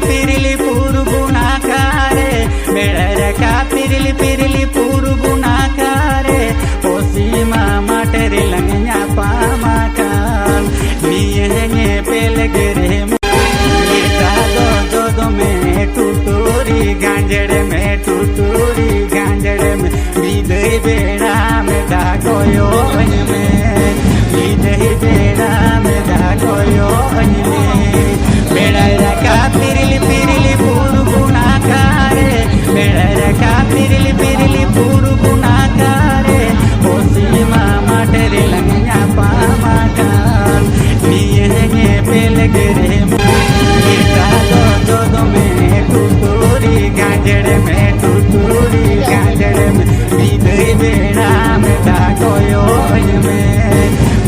पिरिली पुरुगुना कारे बेड़ा का पिरिली पुरुगुना कारे पोसीमा माटेरी लंगया पामा काल निये पेलगरे दो में टूटूरी गांजड़ में टूटूरी गांजड़ में विदय बेड़ा में दागोयो में विदय बेड़ा में दागोयो में बेड़ा का पिरिली पुरुगुना कारे बेड़ा का पिरिली पुरुगुना कारे पोसीमा माटेरी लंगया पामा काल निये पेलगरे दो में टूटूरी गांजड़ में टूटूरी गांजड़ में विदय बेड़ा में दागोयो में